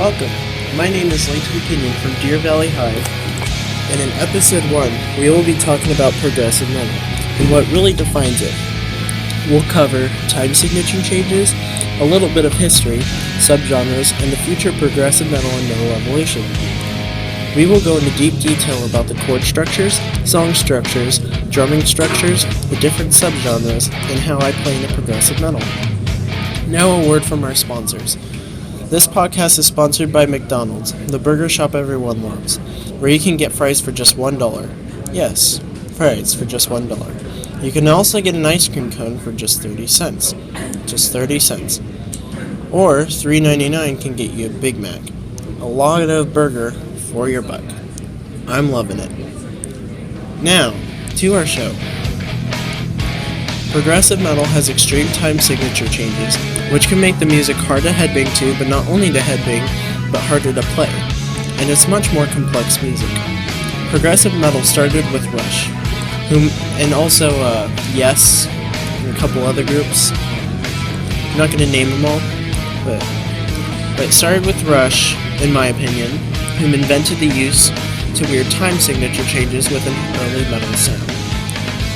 Welcome. My name is Leighton Pinion from Deer Valley High, and in episode 1, we will be talking about progressive metal and what really defines it. We'll cover time signature changes, a little bit of history, subgenres, and the future of progressive metal and metal evolution. We will go into deep detail about the chord structures, song structures, drumming structures, the different subgenres, and how I play in progressive metal. Now a word from our sponsors. This podcast is sponsored by McDonald's, the burger shop everyone loves, where you can get fries for just $1. Yes, fries for just $1. You can also get an ice cream cone for just 30 cents. Just 30 cents. Or $3.99 can get you a Big Mac. A lot of burger for your buck. I'm loving it. Now, to our show. Progressive metal has extreme time signature changes, which can make the music hard to headbang to, but not only to headbang, but harder to play. And it's much more complex music. Progressive metal started with Rush, and also Yes, and a couple other groups. I'm not going to name them all, but it started with Rush, in my opinion, whom invented the use to weird time signature changes with an early metal sound.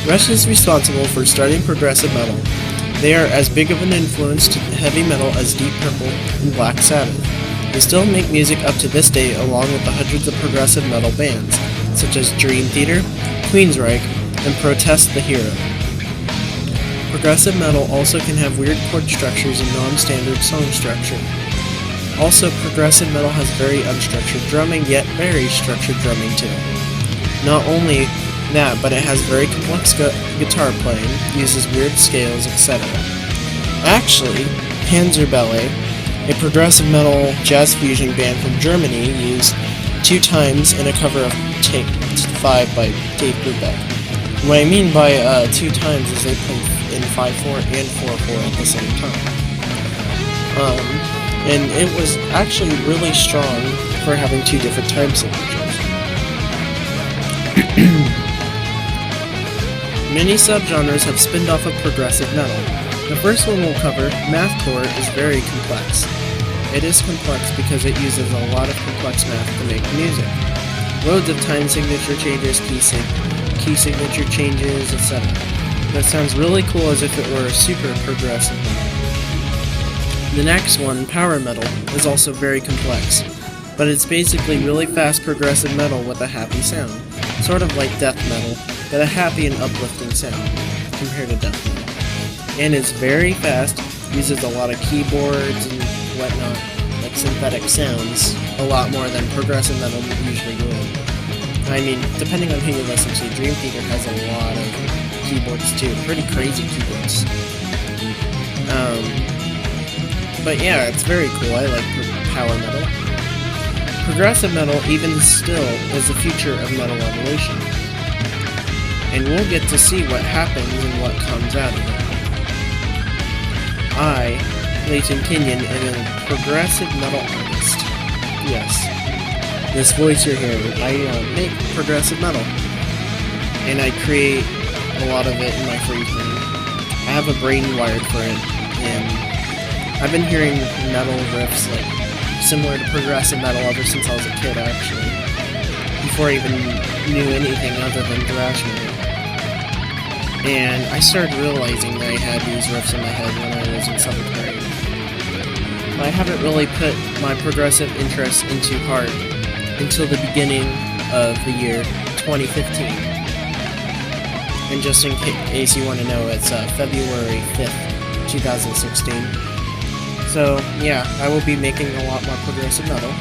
Rush is responsible for starting progressive metal. They are as big of an influence to heavy metal as Deep Purple and Black Sabbath. They still make music up to this day along with the hundreds of progressive metal bands, such as Dream Theater, Queensryche, and Protest the Hero. Progressive metal also can have weird chord structures and non-standard song structure. Also, progressive metal has very unstructured drumming, yet very structured drumming too. Not only that, but it has very complex guitar playing, uses weird scales, etc. Actually, Panzerbelle, a progressive metal jazz fusion band from Germany, used 2 times in a cover of Take 5 by Dave Brubeck. What I mean by 2 times is they play in 5/4 and 4/4 at the same time. And it was actually really strong for having 2 different time signatures. Many subgenres have spinned off of progressive metal. The first one we'll cover, mathcore, is very complex. It is complex because it uses a lot of complex math to make music. Loads of time signature changes, key signature changes, etc. That sounds really cool as if it were a super progressive metal. The next one, power metal, is also very complex, but it's basically really fast progressive metal with a happy sound, sort of like death metal, but a happy and uplifting sound compared to death metal. And it's very fast, uses a lot of keyboards and whatnot, like synthetic sounds, a lot more than progressive metal usually would. I mean, depending on who you listen to, Dream Theater has a lot of keyboards too, pretty crazy keyboards. But yeah, it's very cool. I like power metal. Progressive metal, even still, is the future of metal evolution. And we'll get to see what happens and what comes out of it. I, Leighton Pinion, am a progressive metal artist. Yes, this voice you're hearing, I make progressive metal. And I create a lot of it in my free time. I have a brain wired for it, and I've been hearing metal riffs like similar to progressive metal ever since I was a kid, actually. Before I even knew anything other than thrash metal. And I started realizing that I had these riffs in my head when I was in 7th grade. I haven't really put my progressive interest into heart until the beginning of the year 2015. And just in case you want to know, it's February 5th, 2016. So, yeah, I will be making a lot more progressive metal.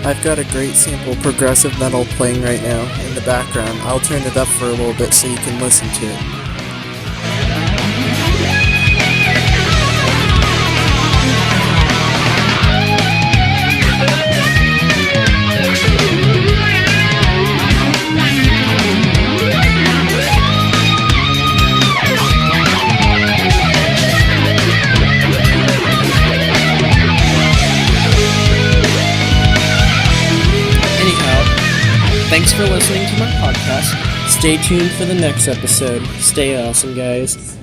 I've got a great sample progressive metal playing right now in the background. I'll turn it up for a little bit so you can listen to it. Thanks for listening to my podcast. Stay tuned for the next episode. Stay awesome, guys.